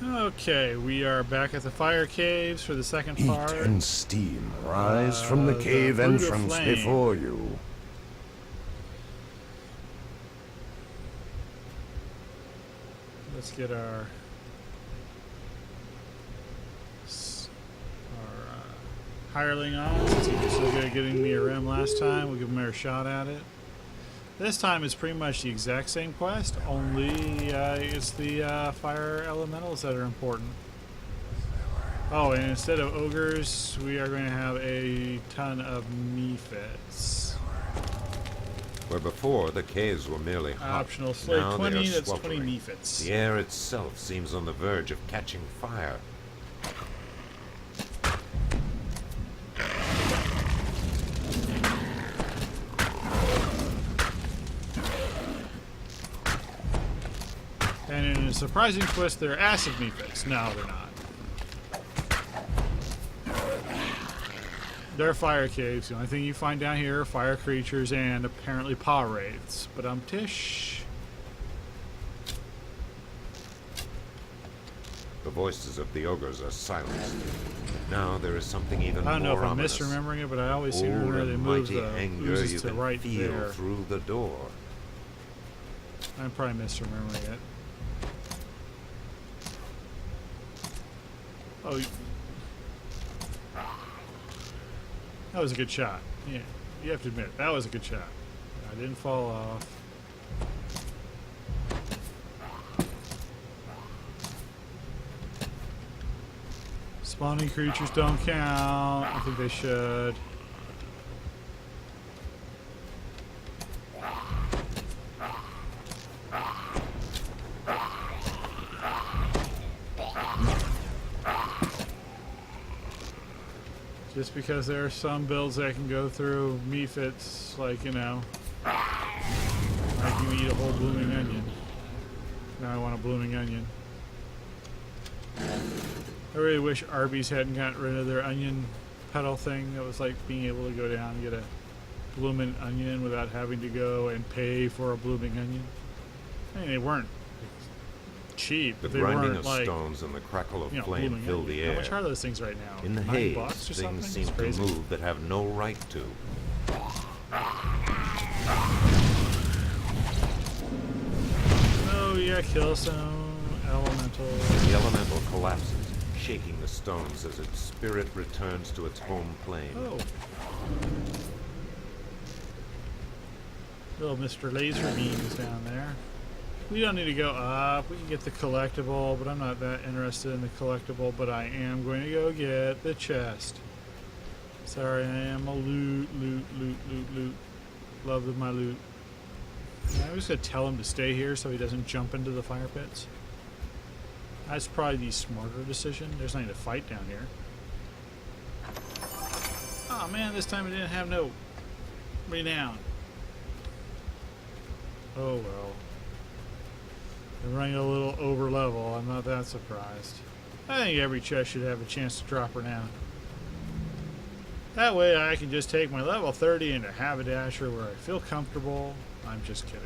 Okay, we are back at the fire caves for the second Heat part. and steam rise from the cave the Brood of entrance Flame. before you. Let's get our hireling on, since he was so good at getting me a rim last time. We'll give him a shot at it. This time it's pretty much the exact same quest, only it's the fire elementals that are important. Oh, and instead of ogres, we are going to have a ton of mephits. Where before the caves were merely hot, Optional slate now 20, they are that's sweltering. 20 mephits. The air itself seems on the verge of catching fire. And in a surprising twist, they're acid mephits. No, they're not. They're fire caves. The only thing you find down here are fire creatures and apparently paw wraiths. But tish. The voices of the ogres are silenced. Now there is something even I don't know more if I'm ominous. misremembering it, but I always seem to Old remember they and move mighty the anger oozes you to can right feel there. through the door. I'm probably misremembering it. Oh, that was a good shot. Yeah, you have to admit, that was a good shot. I didn't fall off. Spawning creatures don't count. I think they should. Just because there are some builds that can go through mephits, like, you know, like you eat a whole blooming onion. Now I want a blooming onion. I really wish Arby's hadn't gotten rid of their onion petal thing. That was like being able to go down and get a blooming onion without having to go and pay for a blooming onion. I mean, they weren't cheap. The They grinding weren't of like, stones and the crackle of you know, flame blooming fill onion. the How air. much are those things right now? In the $9 haze, or things something? seem It's to crazy. move that have no right to. Oh yeah, kill some elemental. The elemental collapses, shaking the stones as its spirit returns to its home plane. Oh. Little Mr. Laser Beams down there. We don't need to go up. We can get the collectible, but I'm not that interested in the collectible, but I am going to go get the chest. Sorry, I am a loot. Love with my loot. I'm just going to tell him to stay here so he doesn't jump into the fire pits. That's probably the smarter decision. There's nothing to fight down here. Oh man, this time I didn't have no renown. Oh well. They're running a little over level. I'm not that surprised. I think every chest should have a chance to drop renown. That way I can just take my level 30 into Haberdasher where I feel comfortable. I'm just kidding.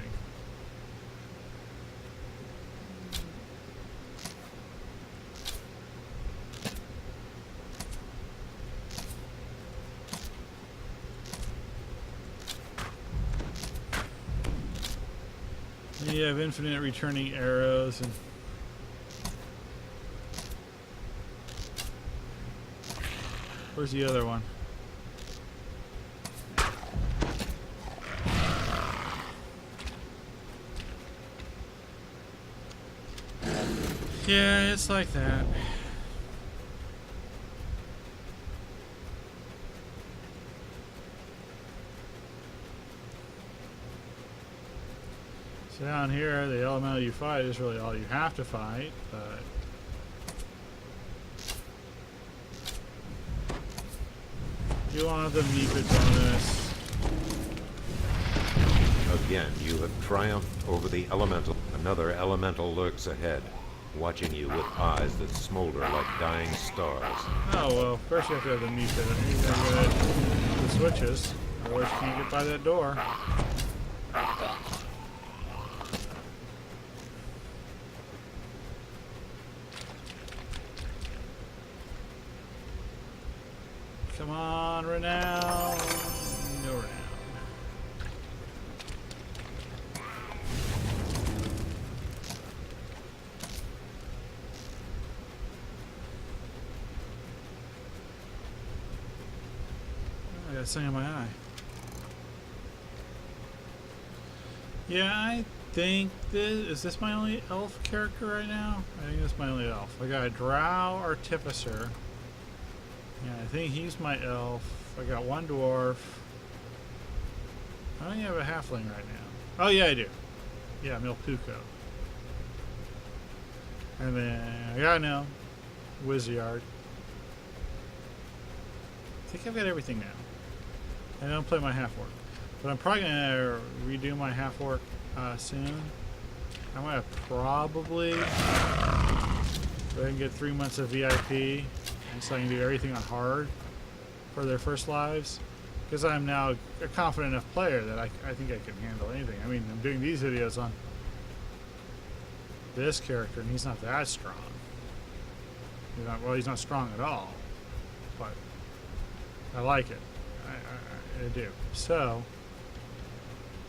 You have infinite returning arrows and where's the other one? Yeah, it's like that. So down here, the elemental you fight is really all you have to fight, but you want the mephit bonus. Again, you have triumphed over the elemental. Another elemental lurks ahead, watching you with eyes that smolder like dying stars. Oh well, first you have to have the mephit. I need to get the switches, otherwise you can't get by that door. Come on, renown. No renown. I got something in my eye. Yeah, I think is this my only elf character right now? I think that's my only elf. I got a drow artificer. Yeah, I think he's my elf. I got one dwarf. I don't have a halfling right now. Oh yeah, I do. Yeah, Milpuko. And then I got an elf. Wizyard. I think I've got everything now. I don't play my half-orc. But I'm probably going to redo my half-orc soon. I'm going to probably go ahead and get 3 months of VIP, and so I can do everything on hard for their first lives. Because I'm now a confident enough player that I think I can handle anything. I mean, I'm doing these videos on this character, and he's not that strong. Well, he's not strong at all. But I like it. I do. So,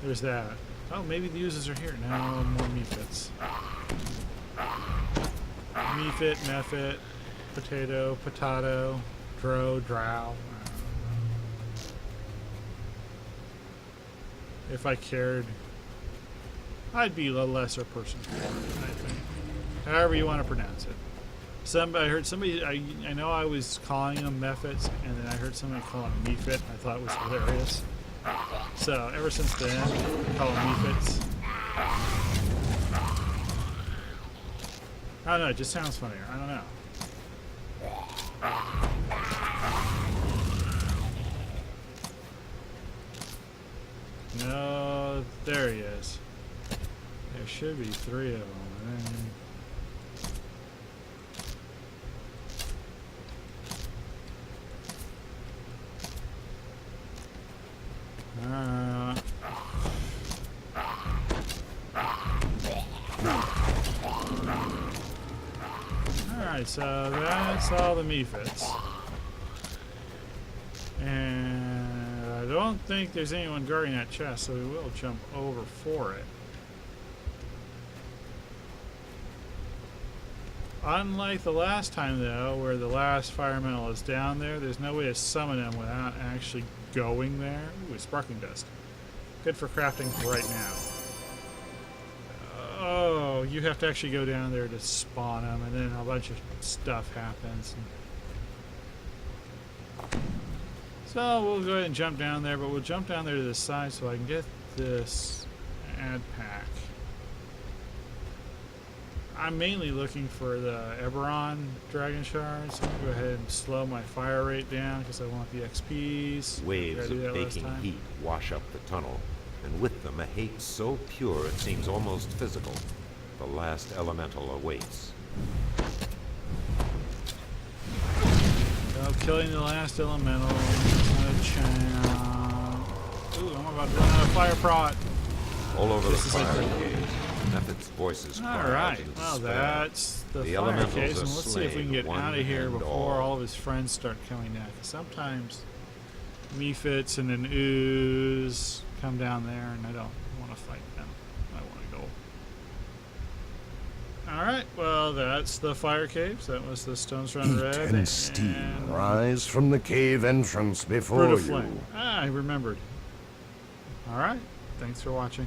there's that. Oh, maybe the users are here. No, more mephits. Mephit, mephit, potato, potato, drow. If I cared, I'd be a lesser person for it, I think. However you want to pronounce it. I heard somebody, I know I was calling them mephits, and then I heard somebody call them mephit. I thought it was hilarious. So ever since then, I call them mephits. I don't know, it just sounds funnier. I don't know. No, there he is. There should be 3 of them. Alright, so that's all the mephits. And I don't think there's anyone guarding that chest, so we will jump over for it. Unlike the last time, though, where the last fire elemental is down there, there's no way to summon him without actually going there. Ooh, sparkling dust. Good for crafting right now. Oh, you have to actually go down there to spawn him, and then a bunch of stuff happens. So we'll go ahead and jump down there, but we'll jump down there to the side so I can get this ad pack. I'm mainly looking for the Eberron Dragon Shards. So I'm going to go ahead and slow my fire rate down because I want the XPs. Waves of baking heat wash up the tunnel, and with them a hate so pure it seems almost physical. The last elemental awaits. So killing the last elemental. Ooh, I'm about to run out of fire prot. All over the fire cave. Mephit's voices cry out Alright, in well despair. that's the fire elementals case, are and let's see if we can slain, get one out of here and before all of his friends start coming down. 'Cause sometimes mephits and an ooze come down there, and I don't want to fight them. I want to go. Alright, well that's the fire caves. That was the Stones Run Heat Red. and steam rise from the cave entrance before Fruit of you. Flame. Ah, I remembered. Alright, thanks for watching.